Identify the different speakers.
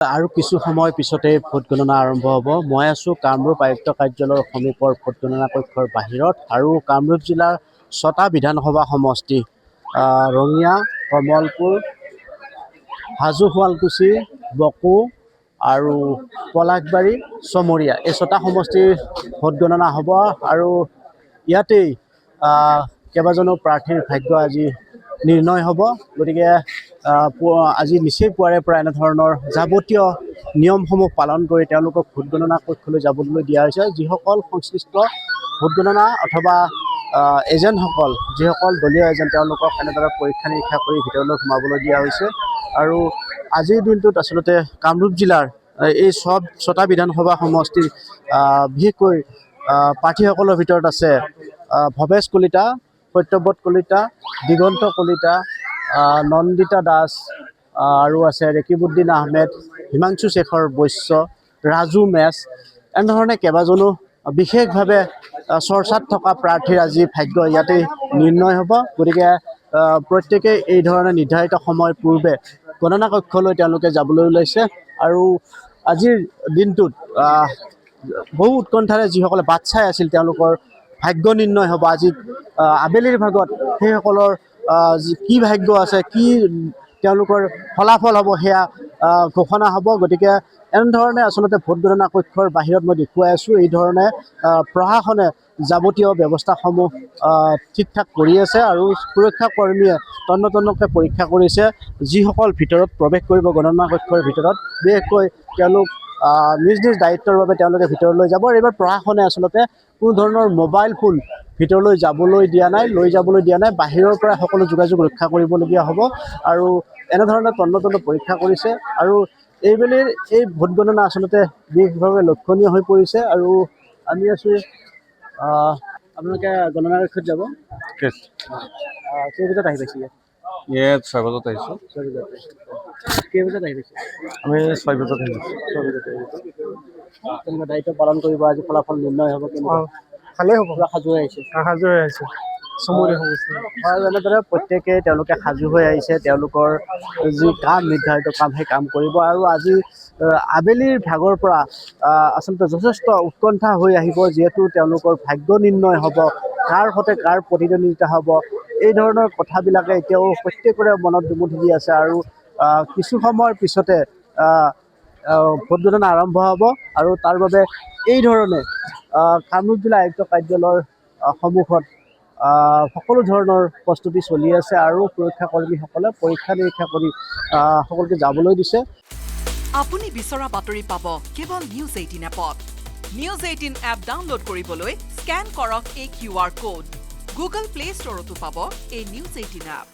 Speaker 1: আৰু কিছু সময় পিছতে ভোট গণনা আৰম্ভ হ'ব। মই আছোঁ কামৰূপ আয়ুক্ত কাৰ্যালয়ৰ সমীপৰ ভোট গণনা কক্ষৰ বাহিৰত আৰু কামৰূপ জিলাৰ 6টা বিধানসভা সমষ্টি ৰঙিয়া, কমলপুৰ, হাজো শুৱালকুছি, বকো আৰু পলাশবাৰী, চমৰীয়া এই 6টা সমষ্টিৰ ভোট গণনা হ'ব আৰু ইয়াতেই কেইবাজনো প্ৰাৰ্থীৰ ভাগ্য আজি নিৰ্ণয় হ'ব। গতিকে আজি নিচেই পুৱাৰে পৰা এনেধৰণৰ যাৱতীয় নিয়মসমূহ পালন কৰি তেওঁলোকক ভোট গণনা কক্ষলৈ যাবলৈ দিয়া হৈছে। যিসকল সংশ্লিষ্ট ভোট গণনা অথবা এজেণ্টসকল, যিসকল দলীয় এজেণ্ট, তেওঁলোকক এনেদৰে পৰীক্ষা নিৰীক্ষা কৰি ভিতৰলৈ সোমাবলৈ দিয়া হৈছে। আৰু আজিৰ দিনটোত আচলতে কামৰূপ জিলাৰ এই 6টা বিধানসভা সমষ্টিৰ বিশেষকৈ প্ৰাৰ্থীসকলৰ ভিতৰত আছে ভৱেশ কলিতা, সত্যব্ৰত কলিতা, দিগন্ত কলিতা, নন্দিতা দাস আৰু আছে ৰেকিবুদ্দিন আহমেদ, হিমাংশু শেখৰ বৈশ্য, ৰাজু মেছ, এনেধৰণে কেইবাজনো বিশেষভাৱে চৰ্চাত থকা প্ৰাৰ্থীৰ আজি ভাগ্য ইয়াতেই নিৰ্ণয় হ'ব। গতিকে প্ৰত্যেকেই এই ধৰণে নিৰ্ধাৰিত সময়ৰ পূৰ্বে গণনা কক্ষলৈ তেওঁলোকে যাবলৈ ওলাইছে। আৰু আজিৰ দিনটোত বহু উৎকণ্ঠাৰে যিসকলে বাট চাই আছিল তেওঁলোকৰ ভাগ্য নিৰ্ণয় হ'ব। আজি আবেলিৰ ভাগত সেইসকলৰ কি ভাগ্য আছে, কি তেওঁলোকৰ ফলাফল হ'ব, সেয়া ঘোষণা হ'ব। গতিকে এনেধৰণে আচলতে ভোট গণনা কক্ষৰ বাহিৰত মই দেখুৱাই আছোঁ। এই ধৰণে প্ৰশাসনে যাৱতীয় ব্যৱস্থাসমূহ ঠিক ঠাক কৰি আছে আৰু সুৰক্ষা কৰ্মীয়ে তন্নতন্নকৈ পৰীক্ষা কৰিছে। যিসকল ভিতৰত প্ৰৱেশ কৰিব গণনা কক্ষৰ ভিতৰত, বিশেষকৈ তেওঁলোক নিজ নিজ দায়িত্বৰ বাবে তেওঁলোকে ভিতৰলৈ যাব। এইবাৰ প্ৰশাসনে আচলতে কোনো ধৰণৰ মোবাইল ফোন ভিতৰলৈ যাবলৈ দিয়া নাই, লৈ যাবলৈ দিয়া নাই। বাহিৰৰ পৰা সকলো যোগাযোগ ৰক্ষা কৰিবলগীয়া হ'ব আৰু এনেধৰণে তন্নতন্ন পৰীক্ষা কৰিছে। আৰু এইবেলিৰ এই ভোট গণনা আচলতে বিশেষভাৱে লক্ষণীয় হৈ পৰিছে। আৰু আমি আছোঁ, আপোনালোকে গণনা কক্ষত যাব কেইবজাত আহি পাইছে?
Speaker 2: ইয়াত 6 বজাত আহিছোঁ।
Speaker 1: 6 বজাত। কেইবজাত আহি পাইছে?
Speaker 2: আমি 6 বজাত আহিছোঁ।
Speaker 1: 6 বজাত আহিছে। কেনেকুৱা দায়িত্ব পালন কৰিব? আজি ফলাফল নিৰ্ণয় হ'ব কেনেকুৱা?
Speaker 2: ভালেই হ'ব।
Speaker 1: পুৰা সাজু হৈ আহিছে।
Speaker 2: সাজু হৈ আহিছে। চমুৰে সমষ্টি।
Speaker 1: আৰু এনেদৰে প্ৰত্যেকেই তেওঁলোকে সাজু হৈ আহিছে। তেওঁলোকৰ যি কাম, নিৰ্ধাৰিত কাম, সেই কাম কৰিব। আৰু আজি আবেলিৰ ভাগৰ পৰা আচলতে যথেষ্ট উৎকণ্ঠা হৈ আহিব, যিহেতু তেওঁলোকৰ ভাগ্য নিৰ্ণয় হ'ব, কাৰ সৈতে কাৰ প্ৰতিদ্বন্দ্বিতা হ'ব। এই ধৰণৰ কথাবিলাকে এতিয়াও প্ৰত্যেকৰে মনত দুমুঠি দি আছে। আৰু কিছু সময়ৰ পিছতে ভোট গণনা আৰম্ভ হ'ব আৰু তাৰ বাবে এই ধৰণে কামৰূপ জিলা আয়ুক্ত কাৰ্যালয়ৰ সন্মুখত সকলো ধৰণৰ প্ৰস্তুতি চলি আছে আৰু সুৰক্ষা কৰ্মীসকলে পৰীক্ষা নিৰীক্ষা কৰি সকলোকে যাবলৈ দিছে।
Speaker 3: আপুনি বিচৰা বাতৰি পাব কেৱল নিউজ 18 এপত। নিউজ 18 এপ ডাউনলোড কৰিবলৈ স্কেন কৰক এই QR কোড। গুগল প্লে ষ্টৰতো পাব এই নিউজ 18 এপ।